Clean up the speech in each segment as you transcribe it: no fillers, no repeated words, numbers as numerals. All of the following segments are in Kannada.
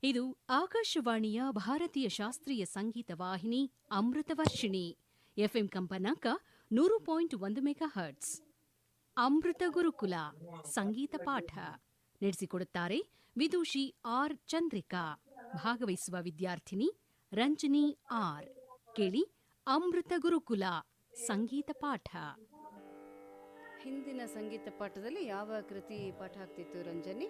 ಇದು ಆಕಾಶವಾಣಿಯ ಭಾರತೀಯ ಶಾಸ್ತ್ರೀಯ ಸಂಗೀತ ವಾಹಿನಿ ಅಮೃತವರ್ಷಿಣಿ ಎಫ್ಎಂ ಕಂಪನಾಂಕ 100.1 ಮೆಗಾ ಹರ್ಟ್ಸ್. ಅಮೃತ ಗುರುಕುಲ ಸಂಗೀತ ಪಾಠ ನಡೆಸಿಕೊಡುತ್ತಾರೆ ವಿದೂಷಿ ಆರ್ ಚಂದ್ರಿಕಾ. ಭಾಗವಹಿಸುವ ವಿದ್ಯಾರ್ಥಿನಿ ರಂಜನಿ ಆರ್. ಕೇಳಿ ಅಮೃತ ಗುರುಕುಲ ಸಂಗೀತ ಪಾಠ. ಹಿಂದಿನ ಸಂಗೀತ ಪಾಠದಲ್ಲಿ ಯಾವ ಕೃತಿ ಪಾಠ ಆಗ್ತಿತ್ತು ರಂಜನಿ?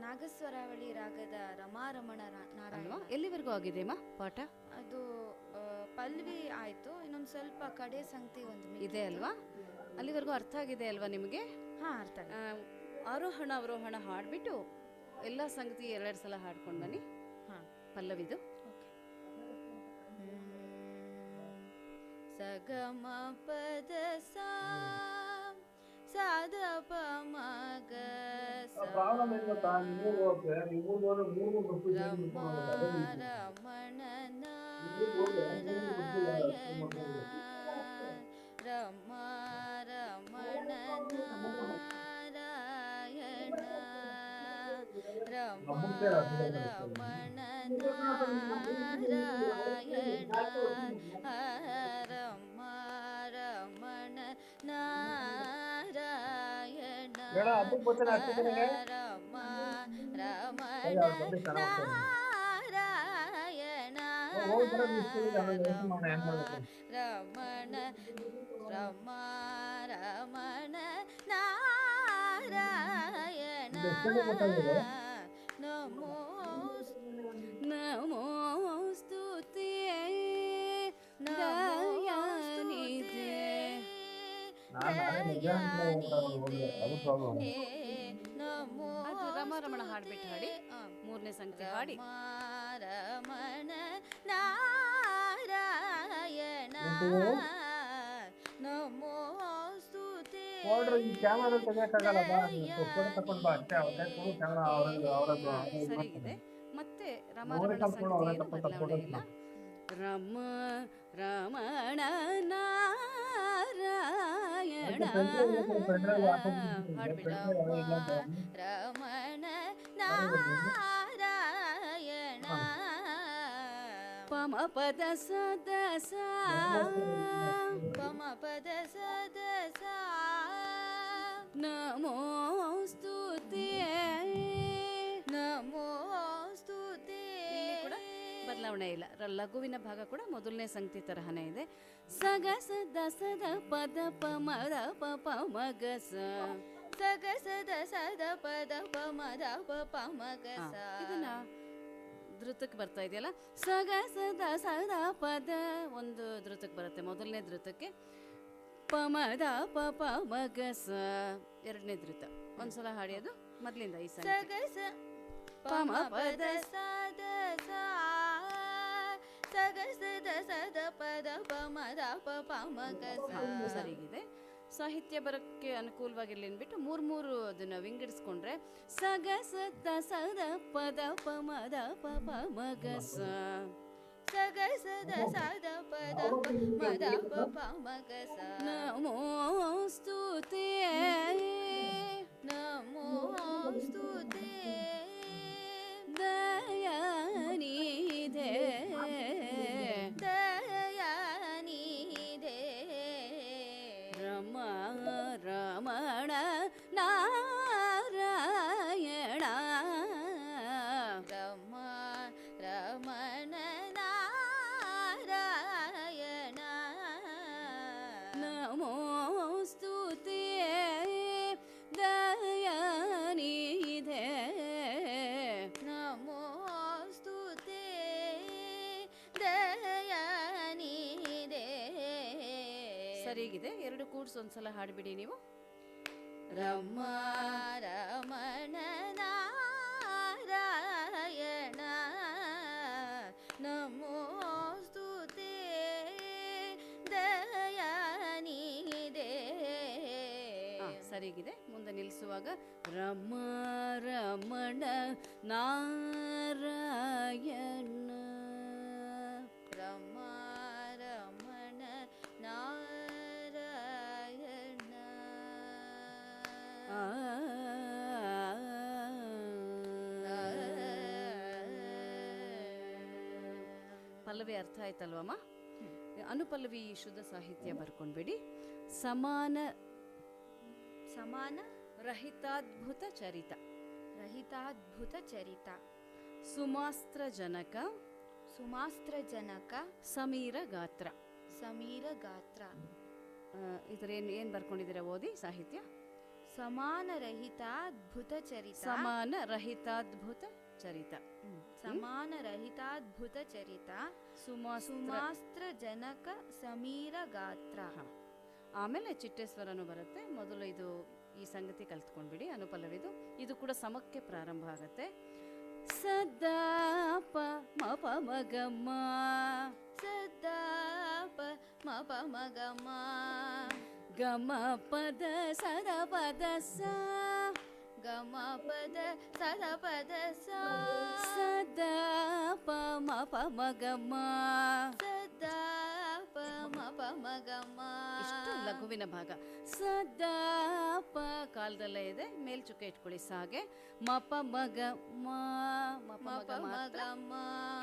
ನಾಗಸ್ವರಾವಳಿ ರಾಗದ ರಮಾರಮಣ ನಾರಾಯಣ. ಎಲ್ಲಿವರೆಗೂ ಆಗಿದೆ ಅಮ್ಮ ಪಾಠ? ಅದು ಪಲ್ವಿ ಆಯ್ತು, ಇನ್ನೊಂದು ಸ್ವಲ್ಪ ಕಡೆ ಸಂಗತಿ ಒಂದು ಇದೆ ಅಲ್ವಾ? ಅಲ್ಲಿವರೆಗೂ ಅರ್ಥ ಆಗಿದೆ ಅಲ್ವಾ ನಿಮಗೆ? ಹಾ, ಅರ್ಥ. ಆರೋಹಣ ಅವರೋಹಣ ಹಾಡ್ಬಿಟ್ಟು ಎಲ್ಲ ಸಂಗತಿ 2 ಸಲ ಹಾಡ್ಕೊಂಡು ಬನ್ನಿ. ಹಾ, ಪಲ್ಲವಿದು. ಸಗಮ ಪದ ಸಾಧ ಪ ಮಗ ರಮಣ ನಾರಾಯಣ ರಮಣ ನಾರಾಯಣ ರಮಣ ನಾರಾಯಣ ರಮಣ ನಾರಾಯಣ ರಮಣ ರಮಣ ರಮಣ ನಾರಾಯಣ ನಮೋ ನಮೋಸ್ತುತೇ ದಯಾನಿಧೆ ನಮೋ. ಅದು ರಮಣ ಹಾಡ್ಬಿಟ್ಟು ಹಾಡಿ, 3ನೇ ಸಂಗತಿ ಹಾಡಿ. ರಮಣ ನಾರಾಯಣ ನಮೋಸ್ತುತೇ. ಸರಿಗಿದೆ. ಮತ್ತೆ ರಮಣ ಸಂಗತಿಯನ್ನು ಬದಲಾವಣೆ ಇಲ್ಲ. ರಮಣ ನಾರಾಯಣ ಹಾಡ್ಬಿಡ. ರಮಣ ನಾರಾಯಣ ಪಮ ಪದ ಸದ ಸಾ ಪಮ ಪದ ಸದ ಸಾ ನಮೋಸ್ತುತೇ ನಮೋಸ್ತುತೇ. ಇಲ್ಲಿ ಕೂಡ ಬದಲಾವಣೆ ಇಲ್ಲ. ಲಘುವಿನ ಭಾಗ ಕೂಡ ಮೊದಲನೇ ಸಂಗತಿ ತರಹನೇ ಇದೆ. ಸಗ ಸದ ಸದ ಪದ ಪ ಮದ ಪ ಪ ಮಗ ಸ ಸಗ ಸದ ಸದ ಪದ ಪ ಮದ ಪ ಪ ಮಗ ಸ. ಇದನ್ನ ಧೃತಕ್ಕೆ ಬರ್ತಾ ಇದೆಯಲ್ಲ. ಸಗ ಸದ ಸದ ಪದ ಒಂದು ಧೃತಕ್ಕೆ ಬರುತ್ತೆ, ಮೊದಲನೇ ಧೃತಕ್ಕೆ. ಪ ಮದ ಪ ಪ ಮಗ ಸ 2ನೇ ಧೃತ. ಒಂದ್ಸಲ ಹಾಡಿಯೋದು ಮೊದಲಿಂದ ಈ ಸಗ ಸ ಪಮ ಪದ ಸದ ಸಾ ಸಗ ಸದ ಸದ ಪದ ಪ ಮದ ಪ ಪ ಮಗ ಸ. ಸರಿಗಿದೆ. ಸಾಹಿತ್ಯ ಬರೋಕ್ಕೆ ಅನುಕೂಲವಾಗಿರ್ಲಿ ಅಂದ್ಬಿಟ್ಟು 3 ಅದನ್ನ ವಿಂಗಡಿಸ್ಕೊಂಡ್ರೆ ಸಗ ಸದ ಸದ ಪದ ಪ ಮದ ಪ ಪ ಮಗ ಸ ಸಗ ಸದ ಸದ ಪದ ಪ ಮದ ಪ ಪ ಮಗ ಸ. ನಮೋಸ್ತುತೇ ನಮೋಸ್ತುತೇ ದಯಾನಿಧೆ ದಯಾನಿಧೆ ರಮಣ ನಾರಾಯಣ ರಮಣ ನಾರಾಯಣ ನಮೋಸ್ತುತೇ ದಯಾನಿಧೆ ನಮೋಸ್ತುತೇ ದಯಾನಿಧೆ. ಸರಿಗಿದೆ. 2 ಕೂಡ್ಸ್ ಒಂದ್ಸಲ ಹಾಡ್ಬಿಡಿ ನೀವು. ರಮಣ ನಾರಾಯಣ ನಮೋಸ್ತುತೇ ದಯಾನಿಧೆ. ಸರಿಗಿದೆ. ಮುಂದೆ ನಿಲ್ಲಿಸುವಾಗ ರಮಣ ನಾರಾಯಣ ರಮಣ ನಾರಾಯಣ ಪಲ್ಲವಿ ಅರ್ಥ ಆಯ್ತಲ್ವಮ್ಮ? ಅನುಪಲ್ಲವಿ ಶುದ್ಧ ಸಾಹಿತ್ಯ ಬರ್ಕೊಂಡ್ಬಿಡಿ. ಸಮಾನ ಸಮಾನ ರಹಿತಾದ್ಭುತ ಚರಿತ, ರಹಿತಾದ್ಭುತ ಚರಿತ, ಸುಮಾಸ್ತ್ರ ಜನಕ ಸುಮಾಸ್ತ್ರ ಜನಕ, ಸಮೀರ ಗಾತ್ರ. ಸಮೀರ ಗಾತ್ರ. ಇದರ ಏನು ಬರ್ಕೊಂಡಿದ್ದೀರಾ ಓದಿ ಸಾಹಿತ್ಯ? ಸಮಾನ ರಹಿತಾದ್ಭುತ ಚರಿತ, ಸಮಾನ ರಹಿತಾದ್ಭುತ ಚರಿತ, ಸಮಾನ ರಹಿತಾದ್ಭುತ ಚರಿತ, ಸುಮಾಸ್ತ್ರ ಜನಕ, ಸಮೀರ ಗಾತ್ರ. ಆಮೇಲೆ ಚಿಟ್ಟೇಶ್ವರನು ಬರುತ್ತೆ. ಮೊದಲು ಇದು ಈ ಸಂಗತಿ ಕಲ್ತ್ಕೊಂಡ್ಬಿಡಿ ಅನುಪಲ್ಲವಿದು. ಇದು ಕೂಡ ಸಮಕ್ಕೆ ಪ್ರಾರಂಭ ಆಗತ್ತೆ. ಸದಾ ಪ ಮ ಪ ಮ ಗ ಮ, ಸದಾ ಪ ಮ ಪ ಮ ಗ ಮ, ಗ ಮ ಪದ ಸದ ಪದ ಸ, ಗ ಮ ಪದ ಸದ ಪದ ಸ, ಸದಾ ಪ ಮ ಪ ಮ ಗ ಮ, ಸದಾ ಪ ಮ ಪ ಮ ಗ ಮ. ಇಷ್ಟು ಲಘುವಿನ ಭಾಗ. ಸದಾ ಪ ಕಾಲದಲ್ಲೇ ಇದೆ, ಮೇಲ್ಚುಕ್ಕೆ ಇಟ್ಕೊಳ್ಳಿ ಸಾಗೆ. ಮ ಪ ಮ ಗ ಮ, ಮ ಪ ಮ ಗ ಮಾತ್ರ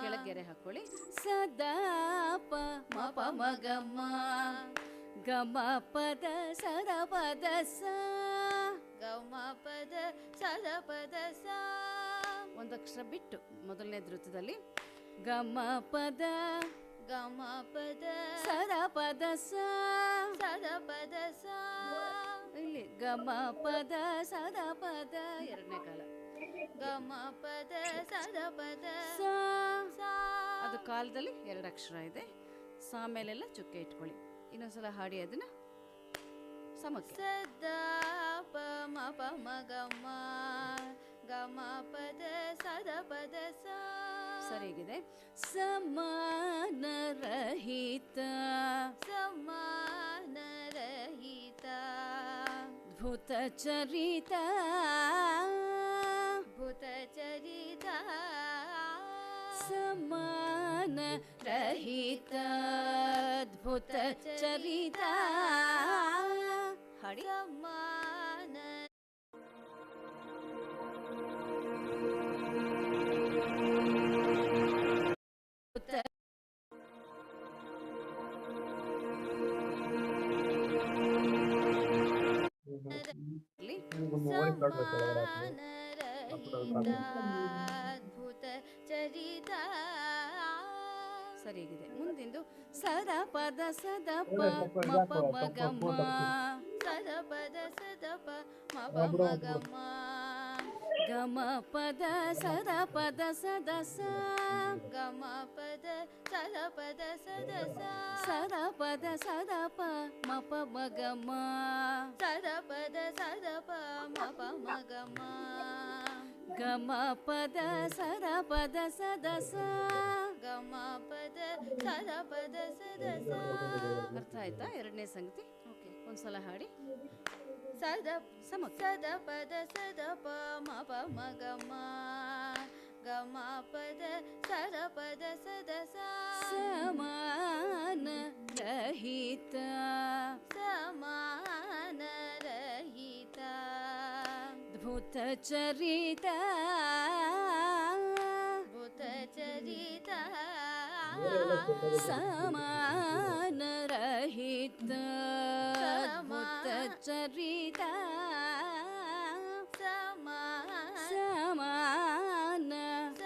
ಕೆಳಗೆರೆ ಹಾಕೊಳ್ಳಿ. ಸದಾ ಪ ಮ ಪ ಮ ಗ ಮ, ಗ ಮ ಪದ ಸದ ಪದ ಸ, ಗ ಮ ಪದ ಸದ ಪದ ಸ. ಒಂದು ಅಕ್ಷರ ಬಿಟ್ಟು ಮೊದಲನೇ ಧೃತದಲ್ಲಿ ಗ ಮ ಪದ, ಗ ಮ ಪದ ಸದ ಪದ ಸ, ಸದ ಪದ ಸ. ಇಲ್ಲಿ ಗ ಮ ಪದ ಸದ ಪದ ಎರಡನೇ ಕಾಲ, ಗ ಮ ಪದ ಸದ ಪದ ಸ. ಸ. ಅದು ಕಾಲದಲ್ಲಿ ಎರಡು ಅಕ್ಷರ ಇದೆ. ಸಾ ಮೇಲೆಲ್ಲ ಚುಕ್ಕೆ ಇಟ್ಕೊಳ್ಳಿ. ಇನ್ನೊಂದ್ಸಲ ಹಾಡಿ ಅದನ್ನ ಸಮಕ್ಕೆ. ಸದಾ ಪ ಮ ಪ ಮ ಗ ಮ, ಗ ಮ ಪದ ಸದ ಪದ ಸ. ಸರಿಯಾಗಿದೆ. ಸಮಾನ ರಹಿತ, ಸಮಾನ ರಹಿತ, ಅದ್ಭುತ ಚರಿತ, ಭೂತ ಚರಿತ, ಸಮಾನ ರಹಿತ ಅದ್ಭುತ ಚರಿತ. ಹಾಡಿ. ಸಮಾನ ಅದ್ಭುತ ಚರಿತ. ಸರಿಯಾಗಿದೆ. ಮುಂದಿಂದು ಸದ ಪದ ಸದ ಪ ಮ ಪ ಮ ಗ ಮ, ಸದ ಪದ ಸದ ಪ ಮ ಪ ಮ ಗ ಮ, ಗ ಮ ಪದ ಸದ ಪದ ಸದ ಸ, ಗ ಮ ಪದ ಸದ ಪದ ಸದ ಸ, ಸದ ಪದ ಸದ ಪ ಮ ಪ ಮ ಗ ಮ, ಸದ ಪದ ಸದ ಪ ಮ ಪ ಮ ಗ ಮ, ಗ ಮ ಪದ ಸದ ಪದ ಸದ ಸ, ಗ ಮ ಪದ ಸದ ಪದ ಸದ ಸ. ಅರ್ಥ ಆಯ್ತಾ ಎರಡನೇ ಸಂಗತಿ? ಓಕೆ, ಒಂದ್ಸಲ ಹಾಡಿ ಸದ ಸಮಕ್ಕೆ. ಸದ ಪದ ಸದ ಪ ಮ ಪ ಮ ಗ ಮ, ಗ ಮ ಪದ ಸದ ಪದ ಸದ ಸ. ಸಮಾನ ರಹಿತ, ಸಮಾನ ರಹಿತ, ಅದ್ಭುತ ಚರಿತ, ಭೂತ ಚರಿತ, ಸಮಾನ ರಹಿತ ಅದ್ಭುತ ಚರಿತ, ಸಮಾನ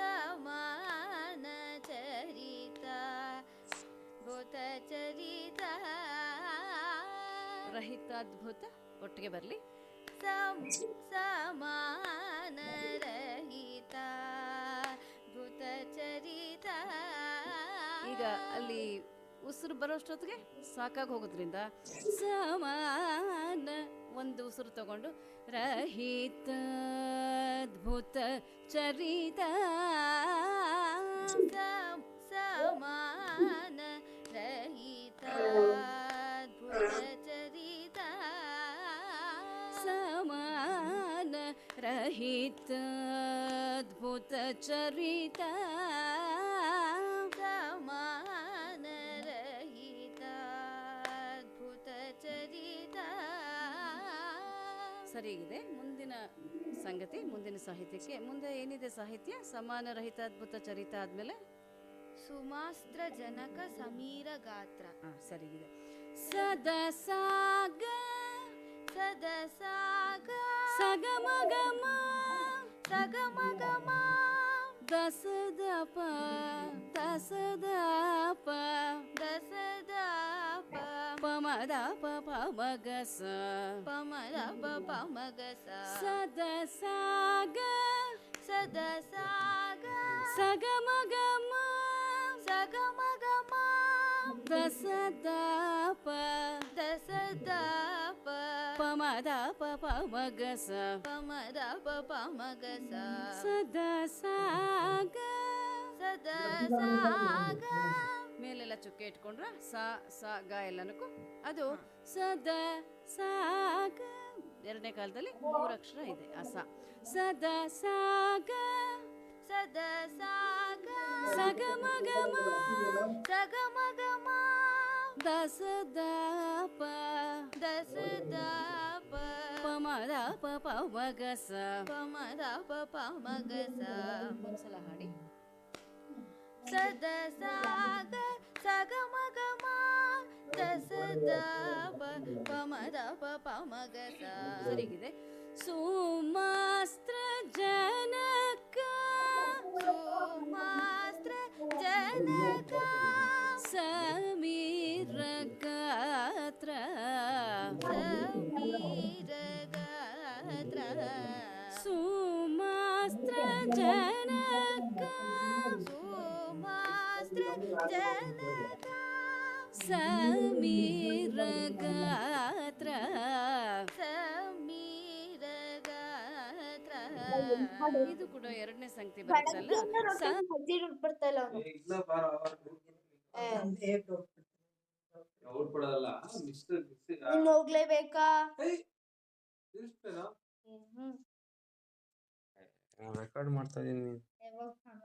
ಸಮಾನ ಚರಿತ, ಭೂತ ಚರಿತ, ರಹಿತ ಅದ್ಭುತ ಒಟ್ಟಿಗೆ ಬರಲಿ. ಸಮಾನ ರಹಿತ, ಭೂತ ಚರಿತ. ಈಗ ಅಲ್ಲಿ ಉಸಿರು ಬರೋಷ್ಟೊತ್ತಿಗೆ ಸಾಕಾಗಿ ಹೋಗೋದ್ರಿಂದ ಸಮಾನ ಒಂದು ಉಸಿರು ತಗೊಂಡು ರಹಿತ ಅದ್ಭುತ ಚರಿತ, ಸಮಾನ ರಹಿತ, ಭೂತ ಚರಿತ, ಸಮಾನ ರಹಿತ ಅದ್ಭುತ ಚರಿತ, ಸಮಾನ ರಹಿತ, ಭೂತ ಚರಿತ. ಸರಿಯಾಗಿದೆ. ಮುಂದಿನ ಸಂಗತಿ, ಮುಂದಿನ ಸಾಹಿತ್ಯಕ್ಕೆ ಮುಂದೆ ಏನಿದೆ ಸಾಹಿತ್ಯ? ಸಮಾನ ರಹಿತ ಅದ್ಭುತ ಚರಿತ ಆದ್ಮೇಲೆ ಸುಮಾಸ್ತ್ರ ಜನಕ ಸಮೀರ ಗಾತ್ರ. ಸರಿಗಿದೆ. ಸದ ಸಾಗ ಸದ ಸಾಗ ಸಗಮಗಮ ಸಗಮಗಮ ದಸದಪ ದಸದಪ ದಸದಪ ಪಮದ ಪಮಗಸ ಪಮದ ಪಮಗಸ ಸದ ಸಾಗ ಸದ ಸಾಗ ಸಗಮಗಮ ಸಗಮಗಮ ದಸದಪ ದಸದಪ ಪಮದ ಪಮಗಸ ಪಮದ ಪಮಗಸ ಸದ ಸಾಗ ಸದ ಸಾಗ. ಮೇಲೆಲ್ಲ ಚುಕ್ಕೆ ಇಟ್ಕೊಂಡ್ರ ಸ ಸ ಗ ಎಲ್ಲನಕ್ಕೂ ಅದು ಸದ ಸಾಗ. ಎರಡನೇ ಕಾಲದಲ್ಲಿ 3 ಅಕ್ಷರ ಇದೆ ಆ ಸ. ಸದ ಸಾಗ ಸದ ಸಾಗ ಸಗಮಗಮ ಸಗಮಗಮ ದಸದಪ ದಸದಪ ಪಮದ ಪಮಗಸ. ಪಮದ ಪಮಗಸ. ಒಂದ್ಸಲ ಹಾಡಿ. ಸದ ಸಾಗ ಸಗಮಗಮ ದಸದಪ ಪಮದ ಪಮಗಸ. ಸರಿಗಿದೆ. ಸುಮಾಸ್ತ್ರ ಜನಕ ಸುಮಾಸ್ತ್ರ ಜನಕ ಸಮೀರ ಗಾತ್ರ ಸಮೀರ ಗಾತ್ರ ಸುಮಾಸ್ತ್ರ ಜನಕ ಸುಮಾಸ್ತ್ರ ಜನಕ ಸಮೀರ ಗಾತ್ರ ಸಮೀರ ಗಾತ್ರ. ಇದು ಕೂಡ ಎರಡನೇ ಸಂಗತಿ ಬರುತ್ತಲ್ಲ. ಬರ್ತಲ್ಲ ಹೋಗ್ಲೇಬೇಕಾ? ರೆಕಾರ್ಡ್ ಮಾಡ್ತಾ ಇದೀನಿ.